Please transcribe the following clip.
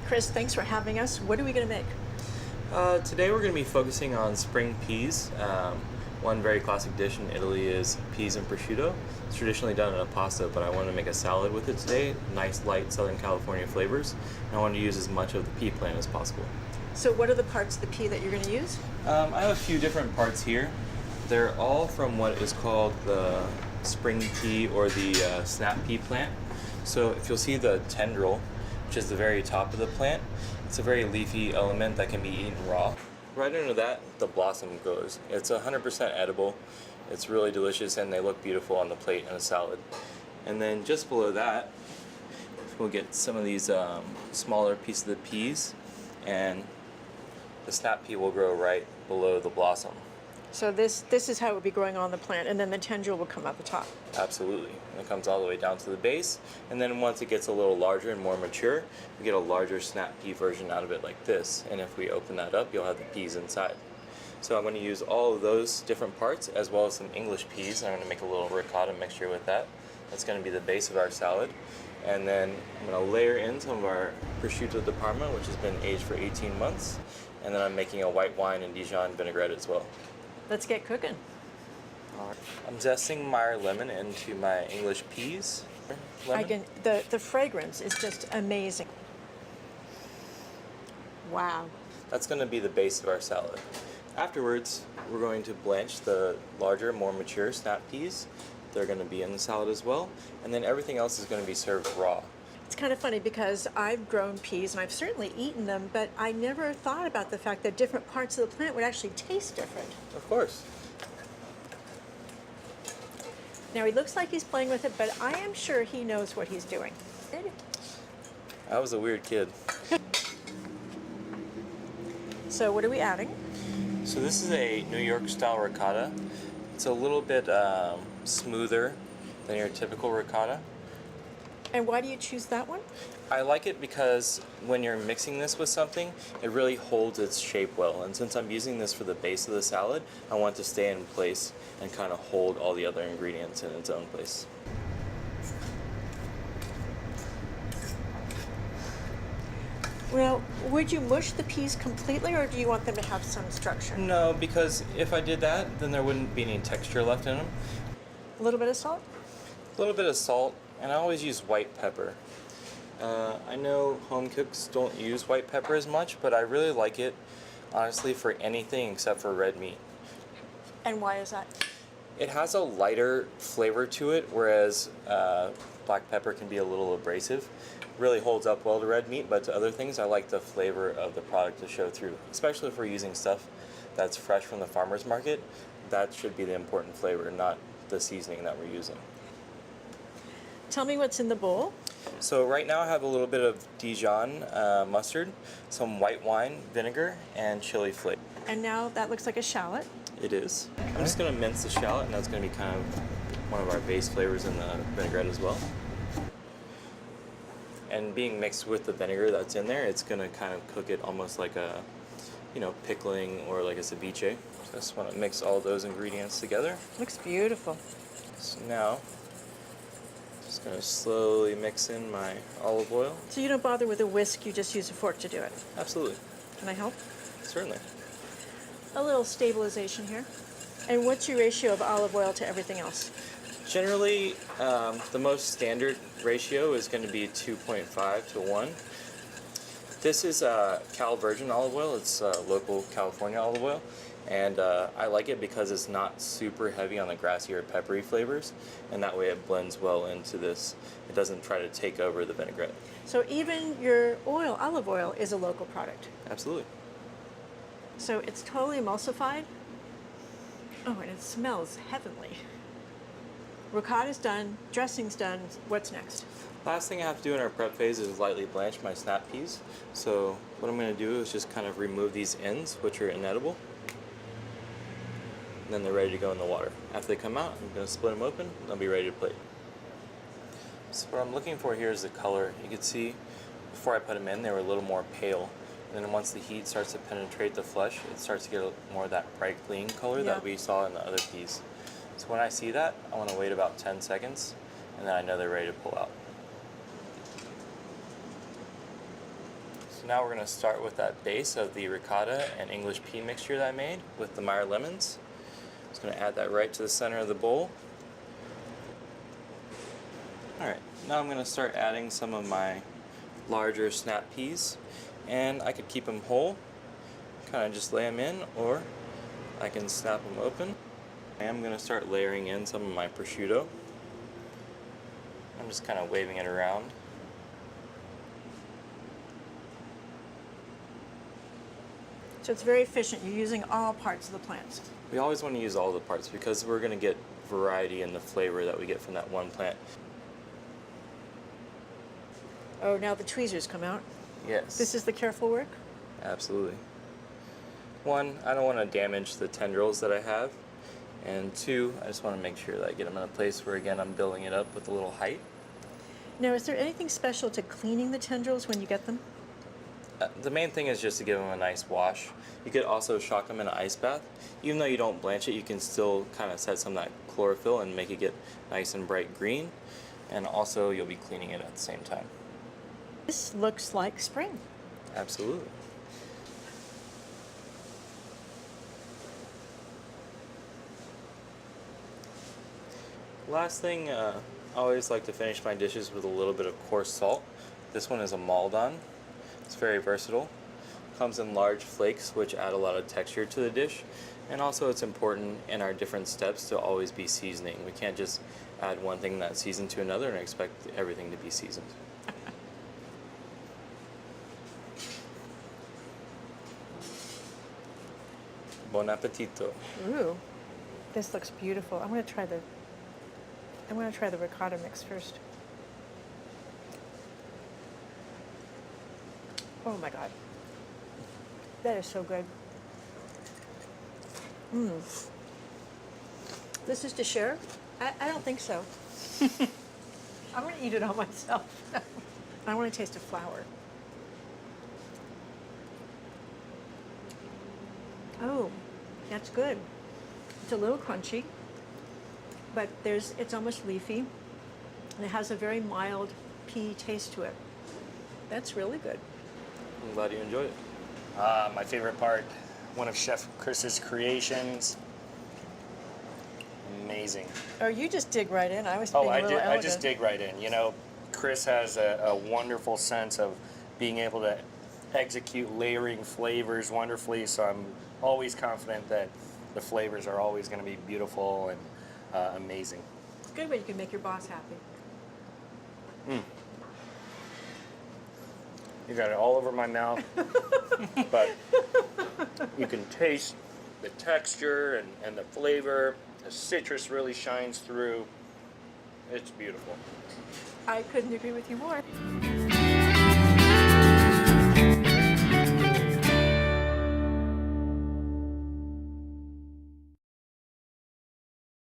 Chris, thanks for having us. What are we going to make? Today we're going to be focusing on spring peas. One very classic dish in Italy is peas and prosciutto. It's traditionally done in a pasta, but I wanted to make a salad with it today. Nice, light Southern California flavors. And I wanted to use as much of the pea plant as possible. So what are the parts of the pea that you're going to use? I have a few different parts here. They're all from what is called the spring pea or the snap pea plant. So if you'll see the tendril, which is the very top of the plant, it's a very leafy element that can be eaten raw. Right under that, the blossom grows. It's 100% edible. It's really delicious and they look beautiful on the plate in a salad. And then just below that, we'll get some of these smaller pieces of the peas, and the snap pea will grow right below the blossom. So this is how it would be growing on the plant, and then the tendril will come out the top. Absolutely. And it comes all the way down to the base, and then once it gets a little larger and more mature, we get a larger snap pea version out of it like this. And if we open that up, you'll have the peas inside. So I'm going to use all of those different parts as well as some English peas. I'm going to make a little ricotta mixture with that. That's going to be the base of our salad. And then I'm going to layer in some of our prosciutto di Parma, which has been aged for 18 months. And then I'm making a white wine and Dijon vinaigrette as well. Let's get cooking. All right. I'm zesting Meyer lemon into my English peas. The fragrance is just amazing. Wow. That's going to be the base of our salad. Afterwards, we're going to blanch the larger, more mature snap peas. They're going to be in the salad as well. And then everything else is going to be served raw. It's kind of funny because I've grown peas and I've certainly eaten them, but I never thought about the fact that different parts of the plant would actually taste different. Of course. Now he looks like he's playing with it, but I am sure he knows what he's doing. I was a weird kid. So what are we adding? So this is a New York style ricotta. It's a little bit smoother than your typical ricotta. And why do you choose that one? I like it because when you're mixing this with something, it really holds its shape well. And since I'm using this for the base of the salad, I want it to stay in place and kind of hold all the other ingredients in its own place. Well, would you mush the peas completely, or do you want them to have some structure? No, because if I did that, then there wouldn't be any texture left in them. A little bit of salt? A little bit of salt, and I always use white pepper. I know home cooks don't use white pepper as much, but I really like it, honestly, for anything except for red meat. And why is that? It has a lighter flavor to it, whereas black pepper can be a little abrasive. Really holds up well to red meat, but to other things, I like the flavor of the product to show through, especially if we're using stuff that's fresh from the farmer's market. That should be the important flavor, not the seasoning that we're using. Tell me what's in the bowl. So right now I have a little bit of Dijon mustard, some white wine vinegar, and chili flake. And now that looks like a shallot. It is. I'm just going to mince the shallot, and that's going to be kind of one of our base flavors in the vinaigrette as well. And being mixed with the vinegar that's in there, it's going to kind of cook it almost like a, pickling or like a ceviche. So I just want to mix all those ingredients together. Looks beautiful. So now, just going to slowly mix in my olive oil. So you don't bother with a whisk, you just use a fork to do it? Absolutely. Can I help? Certainly. A little stabilization here. And what's your ratio of olive oil to everything else? Generally, the most standard ratio is going to be 2.5 to 1. This is Cal Virgin olive oil. It's local California olive oil. And I like it because it's not super heavy on the grassy or peppery flavors. And that way it blends well into this. It doesn't try to take over the vinaigrette. So even your olive oil, is a local product? Absolutely. So it's totally emulsified. Oh, and it smells heavenly. Ricotta's done, dressing's done. What's next? Last thing I have to do in our prep phase is lightly blanch my snap peas. So what I'm going to do is just kind of remove these ends, which are inedible. And then they're ready to go in the water. After they come out, I'm going to split them open, and they'll be ready to plate. So what I'm looking for here is the color. You can see before I put them in, they were a little more pale. And then once the heat starts to penetrate the flesh, it starts to get more of that bright green color that we saw in the other peas. So when I see that, I want to wait about 10 seconds, and then I know they're ready to pull out. So now we're going to start with that base of the ricotta and English pea mixture that I made with the Meyer lemons. Just going to add that right to the center of the bowl. Alright, now I'm going to start adding some of my larger snap peas, and I could keep them whole, kind of just lay them in, or I can snap them open. I am going to start layering in some of my prosciutto. I'm just kind of waving it around. So it's very efficient. You're using all parts of the plants. We always want to use all the parts because we're going to get variety in the flavor that we get from that one plant. Oh, now the tweezers come out. Yes. This is the careful work? Absolutely. One, I don't want to damage the tendrils that I have. And two, I just want to make sure that I get them in a place where, again, I'm building it up with a little height. Now, is there anything special to cleaning the tendrils when you get them? The main thing is just to give them a nice wash. You could also shock them in an ice bath. Even though you don't blanch it, you can still kind of set some of that chlorophyll and make it get nice and bright green. And also, you'll be cleaning it at the same time. This looks like spring. Absolutely. Last thing, I always like to finish my dishes with a little bit of coarse salt. This one is a Maldon. It's very versatile. Comes in large flakes, which add a lot of texture to the dish. And also it's important in our different steps to always be seasoning. We can't just add one thing that's seasoned to another and expect everything to be seasoned. Bon appetito. Ooh, this looks beautiful. I'm going to try the ricotta mix first. Oh my God, that is so good. This is to share? I don't think so. I'm going to eat it all myself. I want to taste the flour. Oh, that's good. It's a little crunchy, but it's almost leafy, and it has a very mild pea taste to it. That's really good. I'm glad you enjoyed it. My favorite part, one of Chef Chris's creations. Amazing. Oh, you just dig right in. I was Oh, being a I little did. I elegant. just dig right in. You know, Chris has a wonderful sense of being able to execute layering flavors wonderfully. So I'm always confident that the flavors are always going to be beautiful and amazing. It's a good way you can make your boss happy. You got it all over my mouth, but you can taste the texture and the flavor. The citrus really shines through. It's beautiful. I couldn't agree with you more.